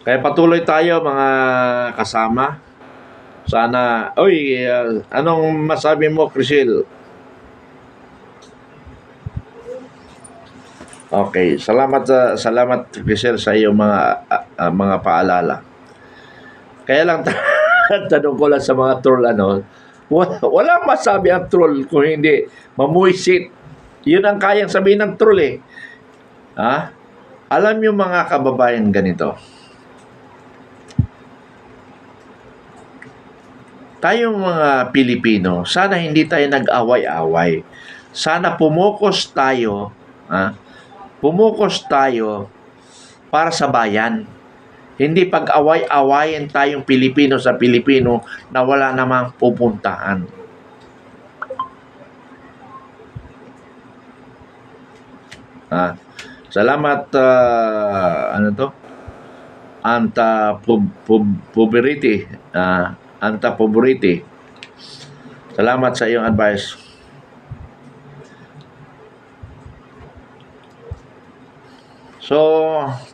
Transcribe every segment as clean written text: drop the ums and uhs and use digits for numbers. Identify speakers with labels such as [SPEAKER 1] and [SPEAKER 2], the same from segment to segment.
[SPEAKER 1] Kaya patuloy tayo mga kasama. Sana, anong masabi mo, Crisil? Okay, salamat Crisil sa iyong mga paalala. Kaya lang tanong ko lang sa mga troll wala masabi ang troll kung hindi mamuisit. Yun ang kayang sabihin ng troll eh. Ha? Alam niyo mga kababayan ganito. Tayong mga Pilipino, sana hindi tayo nag-away-away. Sana pumukos tayo, pumukos tayo para sa bayan. Hindi pag-away-awayin tayong Pilipino sa Pilipino na wala namang pupuntahan. Salamat, Anta Poverty. Salamat sa iyong advice. So,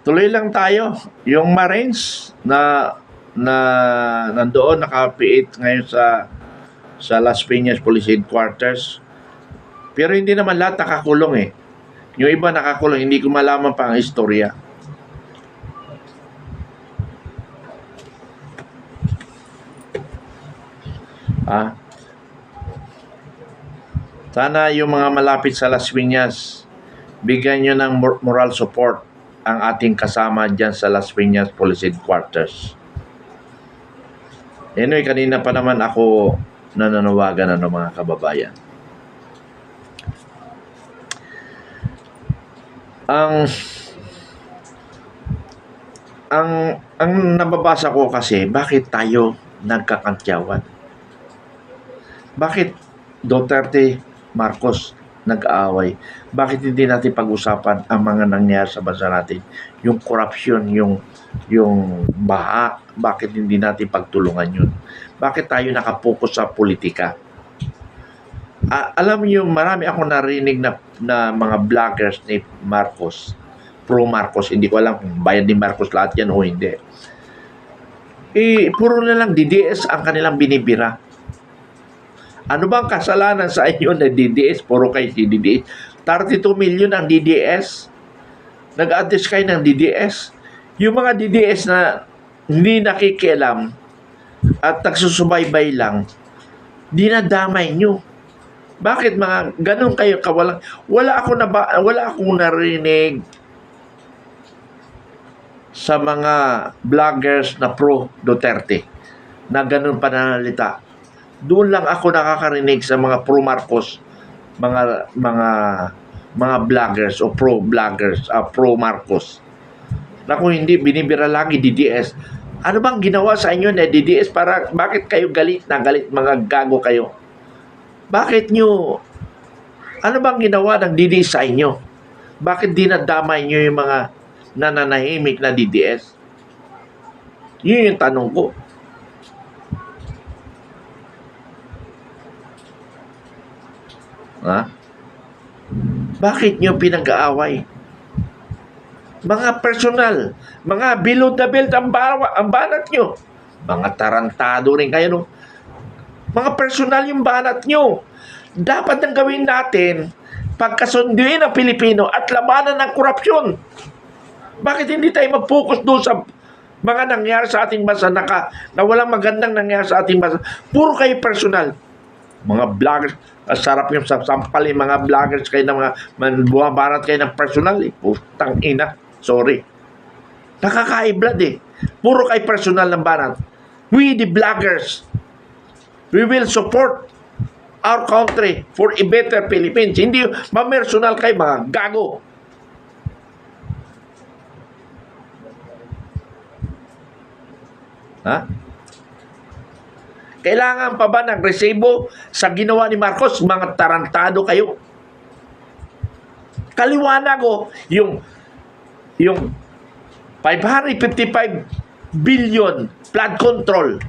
[SPEAKER 1] tuloy lang tayo. Yung Marines na nandoon nakapiit ngayon sa Las Piñas Police Headquarters. Pero hindi naman lahat nakakulong eh. Yung iba nakakulong, hindi ko malaman pa ang istorya. Sana yung mga malapit sa Las Piñas, bigyan nyo ng moral support ang ating kasama dyan sa Las Piñas Police Headquarters. Anyway, kanina pa naman ako nananawagan ng mga kababayan. Ang nababasa ko kasi, bakit tayo nagkakantyawan? Bakit Duterte, Marcos nag-aaway? Bakit hindi natin pag-usapan ang mga nangyayari sa bansa natin? Yung corruption, yung baha, bakit hindi natin pagtulungan yun? Bakit tayo nakapokus sa politika? Alam niyo, marami akong narinig na mga vloggers ni Marcos, pro-Marcos, hindi ko alam kung bayan ni Marcos lahat yan o hindi. Puro na lang DDS ang kanilang binibira. Ano bang kasalanan sa inyo na DDS? Puro kayo si DDS. 32 million ang DDS. Nag-address kayo ng DDS. Yung mga DDS na hindi nakikialam at nagsusubaybay lang, dinadamay nyo. Bakit mga ganun kayo kawalang? Wala akong narinig sa mga vloggers na pro Duterte na ganun pananalita. Doon lang ako nakakarinig sa mga pro Marcos, mga vloggers o pro vloggers, pro Marcos. Na kung hindi binibira lagi DDS. Ano bang ginawa sa inyo na DDS para bakit kayo galit mga gago kayo? Bakit nyo ano bang ginawa ng DDS sa inyo? Bakit dinadamay nyo yung mga nananahimik na DDS? Yun yung tanong ko. Bakit nyo pinag-aaway? Mga personal, mga below the belt ang banat nyo. Mga tarantado rin kayo, no? Mga personal yung banat nyo. Dapat nang gawin natin pagkasunduin ang Pilipino at labanan ng korupsyon. Bakit hindi tayo mag-focus doon sa mga nangyari sa ating bansa na walang magandang nangyari sa ating bansa? Puro kayo personal. Mga vloggers, sarap yung sampal yung mga vloggers kayo ng mga bumabarat kayo ng personal eh. Putang ina. Sorry. Nakakaiblad eh. Puro kayo personal ng banat. We the vloggers, we will support our country for a better Philippines. Hindi ma-personal kayo mga gago. Kailangan pa ba ng resibo sa ginawa ni Marcos? Mga tarantado kayo. Kaliwanag ko, yung 555 billion flood control.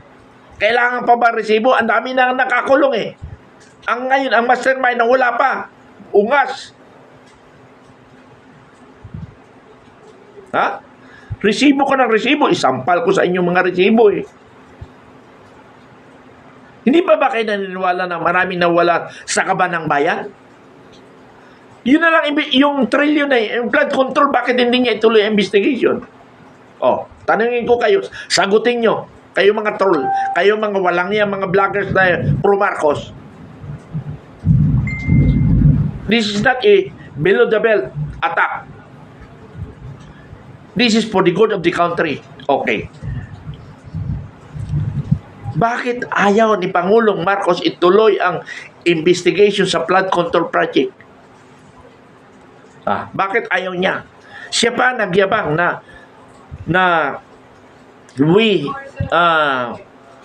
[SPEAKER 1] Kailangan pa ba resibo? Ang dami na nakakulong eh. Ngayon, ang mastermind na wala pa. Ungas. Resibo ka ng resibo. Isampal ko sa inyong mga resibo eh. Hindi ba kayo naniniwala na maraming nawala sa kaban ng bayan? Yun na lang, yung trillion na yung flood control, bakit hindi niya ituloy ang investigation? Tanungin ko kayo, sagutin nyo. Kayo mga troll, kayo mga walang niya, mga vloggers na pro Marcos. This is not a below the belt attack. This is for the good of the country. Okay. Bakit ayaw ni Pangulong Marcos ituloy ang investigation sa flood control project? Bakit ayaw niya? Siya pa nagyabang na we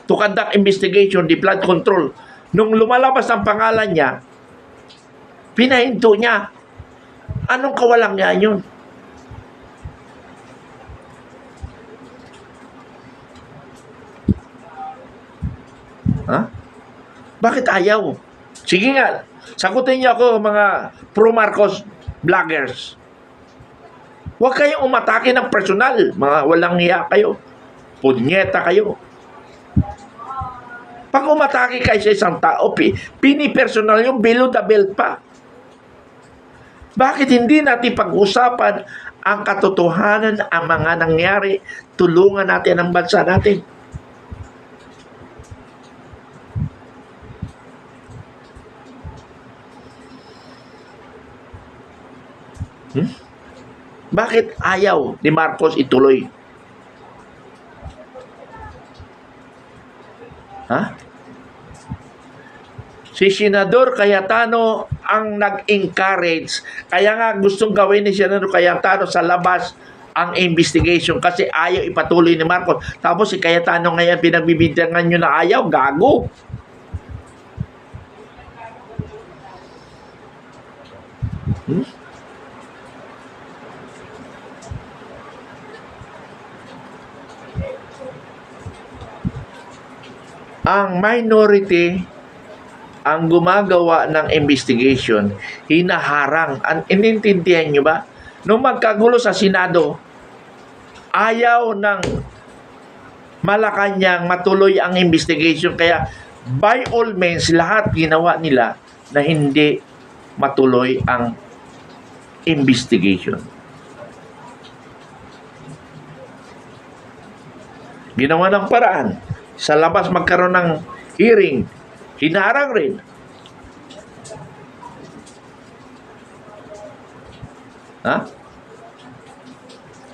[SPEAKER 1] to conduct investigation the flood control. Nung lumalabas ang pangalan niya, pinahinto niya. Anong kawalang niya yun? Bakit ayaw? Sige nga, sagutin niyo ako mga pro-Marcos vloggers. Huwag kayong umatake ng personal. Mga walang hiya kayo. Punyeta kayo. Pag umatake kayo sa isang tao, pinipersonal yung below the belt pa. Bakit hindi natin pag-usapan ang katotohanan, ang mga nangyari, tulungan natin ang bansa natin? Bakit ayaw ni Marcos ituloy? Si Senador Cayetano ang nag-encourage. Kaya nga gustong gawin ni Senador Cayetano sa labas ang investigation kasi ayaw ipatuloy ni Marcos. Tapos si Cayetano ngayon pinagbibintangan nyo na ayaw. Gago. Ang minority ang gumagawa ng investigation, hinaharang. Inintindihan nyo ba? Nung magkagulo sa Senado, ayaw ng Malacanang matuloy ang investigation. Kaya by all means, lahat ginawa nila na hindi matuloy ang investigation. Ginawa ng paraan. Sa labas magkaroon ng hearing, hinarang rin.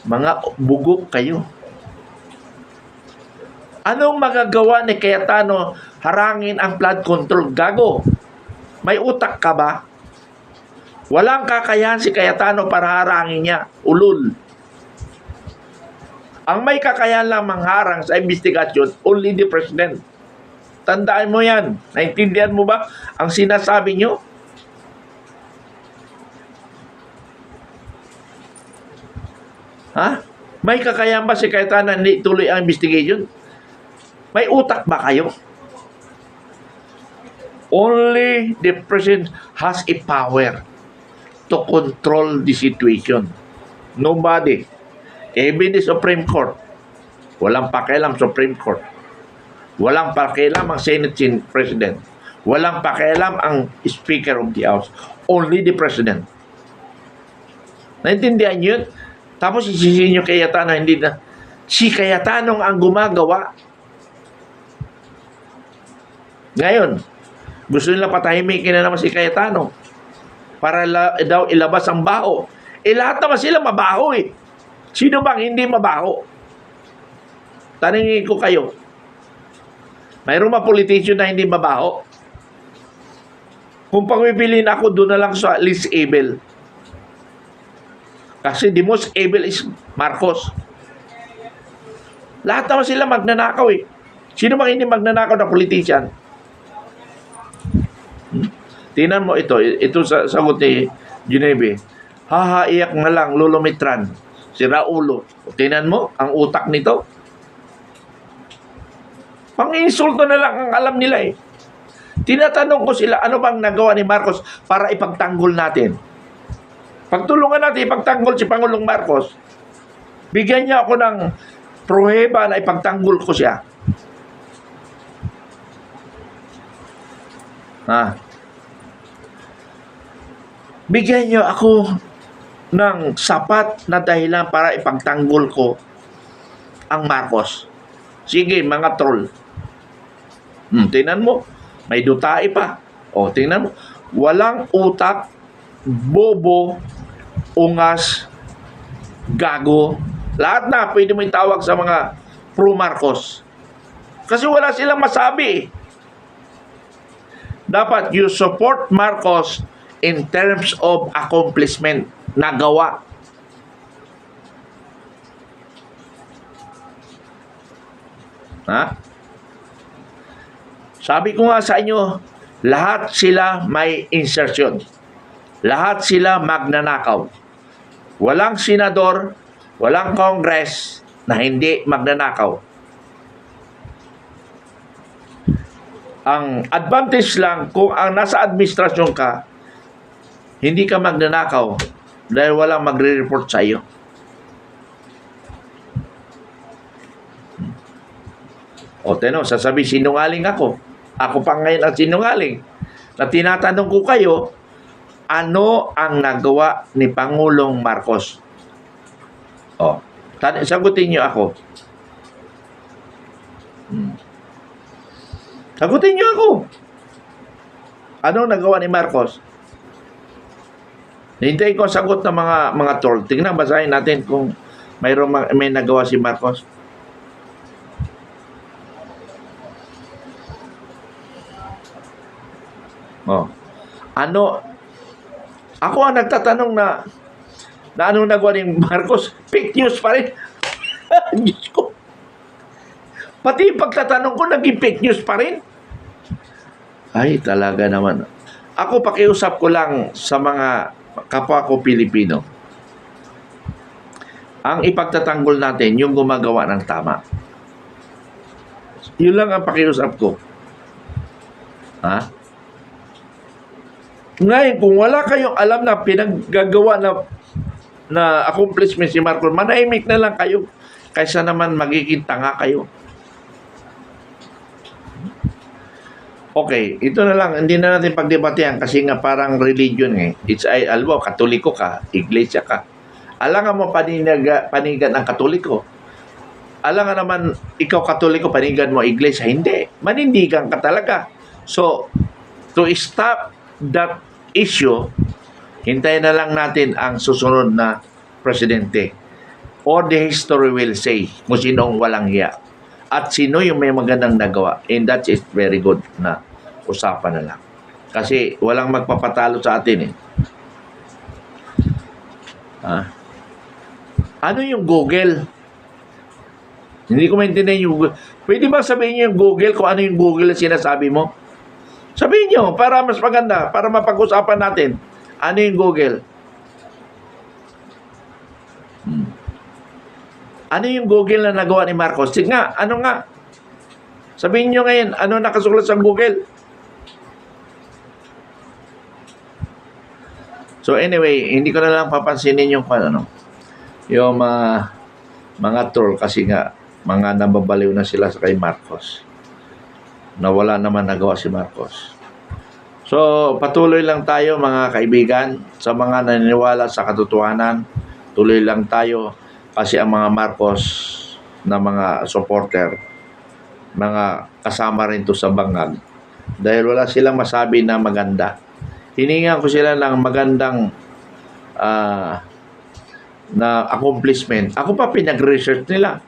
[SPEAKER 1] Mga bugok kayo. Anong magagawa ni Cayetano harangin ang flood control? Gago. May utak ka ba? Walang kakayahan si Cayetano para harangin niya. Ulul. Ang may kakayahan lang mangharang sa investigasyon, only the President. Tandaan mo yan. Naintindihan mo ba ang sinasabi nyo? May kakayahan ba si Cayetano hindi tuloy ang investigation? May utak ba kayo? Only the President has a power to control the situation. Nobody. Even the Supreme Court, walang pakialam Supreme Court. Walang pakialam ang Senate President. Walang pakialam ang Speaker of the House. Only the President. Naintindihan nyo yun? Tapos isisihin nyo Cayetano, hindi na. Si Cayetano ang gumagawa. Ngayon, gusto nila patahimikin na naman si Cayetano para daw ilabas ang baho. Lahat naman sila mabaho eh. Sino bang hindi mabaho? Tanungin ko kayo. Mayroon ba politician na hindi mabaho? Kung pagpipiliin ako, doon na lang sa least able. Kasi the most able is Marcos. Lahat naman sila magnanakaw eh. Sino bang hindi magnanakaw na politician? Tingnan mo ito. Ito sa sagot ni Ginebe. Iyak na lang, lulumitran. Si Raulo. Tingnan mo, ang utak nito. Pang-insulto na lang ang alam nila eh. Tinatanong ko sila, ano bang nagawa ni Marcos para ipagtanggol natin? Pagtulungan natin ipagtanggol si Pangulong Marcos. Bigyan niya ako ng pruheba na ipagtanggol ko siya. Bigyan niyo ako ng sapat na dahilan para ipagtanggol ko ang Marcos. Sige, mga troll. Tingnan mo, may dutae pa. Tingnan mo, walang utak, bobo, ungas, gago. Lahat na pwede mo itawag sa mga pro-Marcos. Kasi wala silang masabi. Dapat you support Marcos in terms of accomplishment, nagawa. Sabi ko nga sa inyo, lahat sila may insertion. Lahat sila magnanakaw. Walang senador, walang congress na hindi magnanakaw. Ang advantage lang kung ang nasa administrasyon ka, hindi ka magnanakaw dahil walang magre-report sa iyo. Teno, sasabi sinungaling ako. Ako pa ngayon ang sinungaling. Na tinatanong ko kayo, ano ang nagawa ni Pangulong Marcos? Sagutin niyo ako. Sagutin niyo ako. Ano nagawa ni Marcos? Hintayin ko ang sagot ng mga troll. Tingnan, basahin natin kung may nagawa si Marcos. Ako ang nagtatanong na ano nagawa ni Marcos? Fake news pa rin. Diyos ko. Pati yung pagtatanong ko, naging fake news pa rin. Ay, talaga naman. Ako, pakiusap ko lang sa mga kapwa ko Pilipino. Ang ipagtatanggol natin, yung gumagawa ng tama. Yun lang ang pakiusap ko. Ngayon, kung wala kayong alam na pinaggagawa na accomplishment si Marcos, manahimik na lang kayo kaysa naman magiging tanga kayo. Okay, ito na lang. Hindi na natin pagdebatehan kasi nga parang religion It's albo, katoliko ka, iglesia ka. Alangan mo panigan ng katoliko. Alangan naman, ikaw katoliko, panigan mo iglesia. Hindi. Manindigan ka talaga. So, to stop that issue, hintayin na lang natin ang susunod na presidente. Or the history will say kung sino ang walang hiya. At sino yung may magandang nagawa. And that is very good na usapan na lang. Kasi walang magpapatalo sa atin Ano yung Google? Hindi ko maintindihan yung Google. Pwede ba sabihin niyo yung Google kung ano yung Google na sinasabi mo? Sabihin niyo para mas maganda, para mapag-usapan natin. Ano yung Google? Ano yung Google na nagawa ni Marcos? Sige nga, ano nga? Sabihin niyo ngayon, ano nakasulat sa Google? So anyway, hindi ko na lang papansinin yung yung mga troll kasi nga mga nababaliw na sila sa kay Marcos. Na wala naman nagawa si Marcos. So patuloy lang tayo mga kaibigan sa mga naniniwala sa katotohanan. Tuloy lang tayo kasi ang mga Marcos na mga supporter, mga kasama rin to sa bangag. Dahil wala silang masabi na maganda. Hiningan ko sila ng magandang na accomplishment. Ako pa pinag-research nila.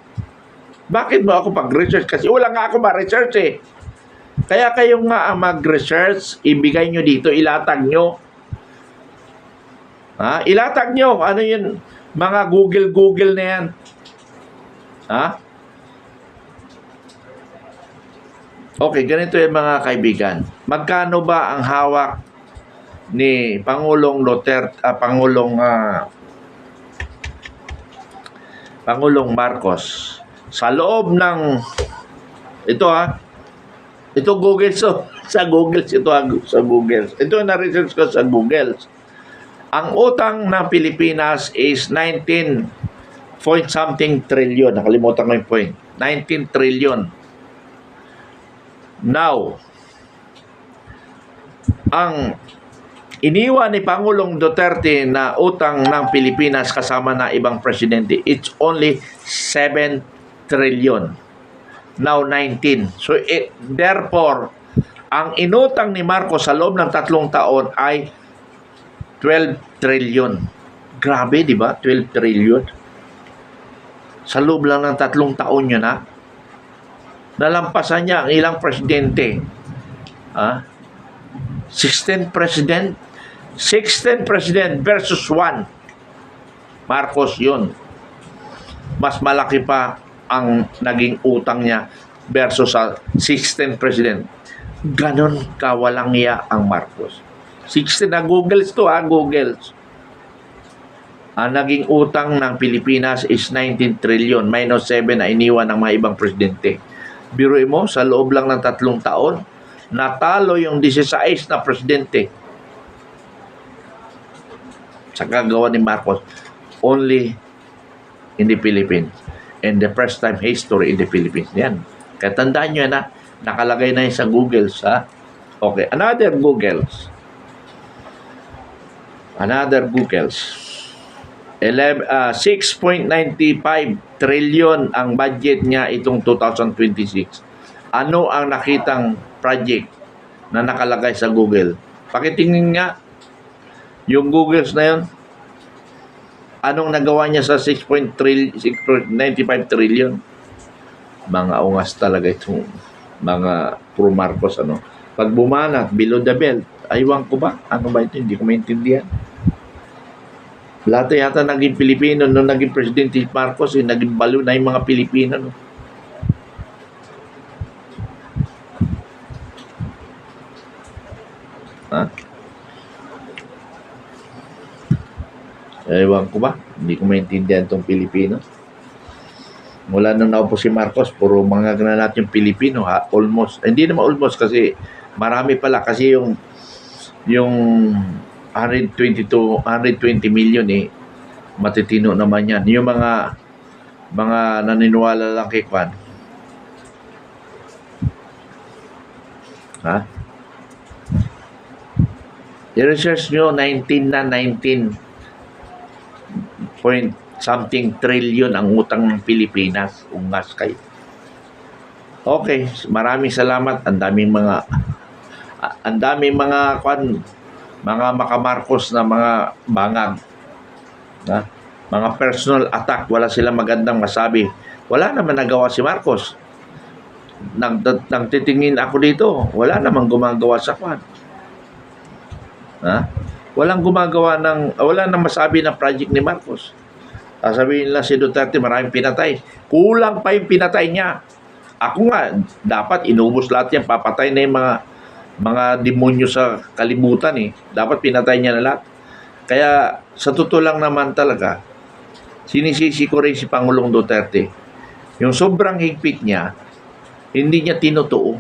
[SPEAKER 1] Bakit mo ako pag-research? Kasi wala nga ako ma-research Kaya kayo nga ang mag-research, ibigay nyo dito, ilatag nyo. Ilatag nyo. Ano yun? Mga Google na yan. Okay, ganito yung mga kaibigan. Magkano ba ang hawak ni Pangulong Duterte, Pangulong Marcos sa loob ng ito Google sa Google ito na research ko sa Google. Ang utang ng Pilipinas is 19 point something trillion. Nakalimutan ko yung point. 19 trillion. Now, ang iniwan ni Pangulong Duterte na utang ng Pilipinas kasama na ibang presidente, it's only 7 trillion. Now 19. So, therefore, ang inutang ni Marcos sa loob ng 3 taon ay 12 trillion. Grabe, di ba? 12 trillion. Sa loob lang ng 3 taon yun, ha? Nalampasan niya ang ilang presidente. 16 president versus 1. Marcos yun. Mas malaki pa ang naging utang niya versus sa 16 president. Ganon kawalang iya ang Marcos. 16 na Googles to, Googles. Ang naging utang ng Pilipinas is 19 trillion minus 7 na iniwan ng mga ibang presidente. Biruin mo, sa loob lang ng 3 taon, natalo yung 16 na presidente sa kagawa ni Marcos only in the Philippines. And the first time history in the Philippines. Yan. Kaya tandaan nyo na, nakalagay na yun sa Googles, ha? Okay, another Googles. 6.95 trillion ang budget niya itong 2026. Ano ang nakitang project na nakalagay sa Google? Pakitingin nga yung Googles na yun. Anong nagawa niya sa 6.95 trillion? Mga ungas talaga itong mga pro Marcos. Pag bumanat, below the belt, aywan ko ba? Ano ba ito? Hindi ko maintindihan. Lahat yata naging Pilipino nung naging Presidente Marcos, naging balo na yung mga Pilipino. No? Ha? Ewan ko ba? Hindi ko maintindihan itong Pilipino. Mula nung naupo si Marcos, puro mga granat yung Pilipino, ha? Almost. Hindi naman almost kasi marami pala kasi yung 120 million matitino naman yan. Yung mga naniniwala lang kay Kwan. Ha? I-research nyo, 19 point something trillion ang utang ng Pilipinas. Ungas kayo. Okay, maraming salamat. Ang daming mga Kwan, mga makamarcos na mga bangag, mga personal attack, wala silang magandang masabi. Wala naman nagawa si Marcos. Nang titingin ako dito, wala namang gumagawa sa Kwan. Wala nang masabi na project ni Marcos. Sasabihin lang si Duterte, maraming pinatay. Kulang pa yung pinatay niya. Ako nga, dapat inubos lahat yan, papatay na yung mga demonyo sa kalibutan Dapat pinatay niya na lahat. Kaya sa totoo lang naman talaga, sinisisi ko rin si Pangulong Duterte. Yung sobrang higpit niya, hindi niya tinutuo.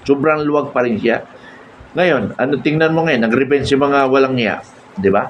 [SPEAKER 1] Sobrang luwag pa rin siya. Ngayon, tingnan mo ngayon, nag-revenge si mga walang niya. Di ba?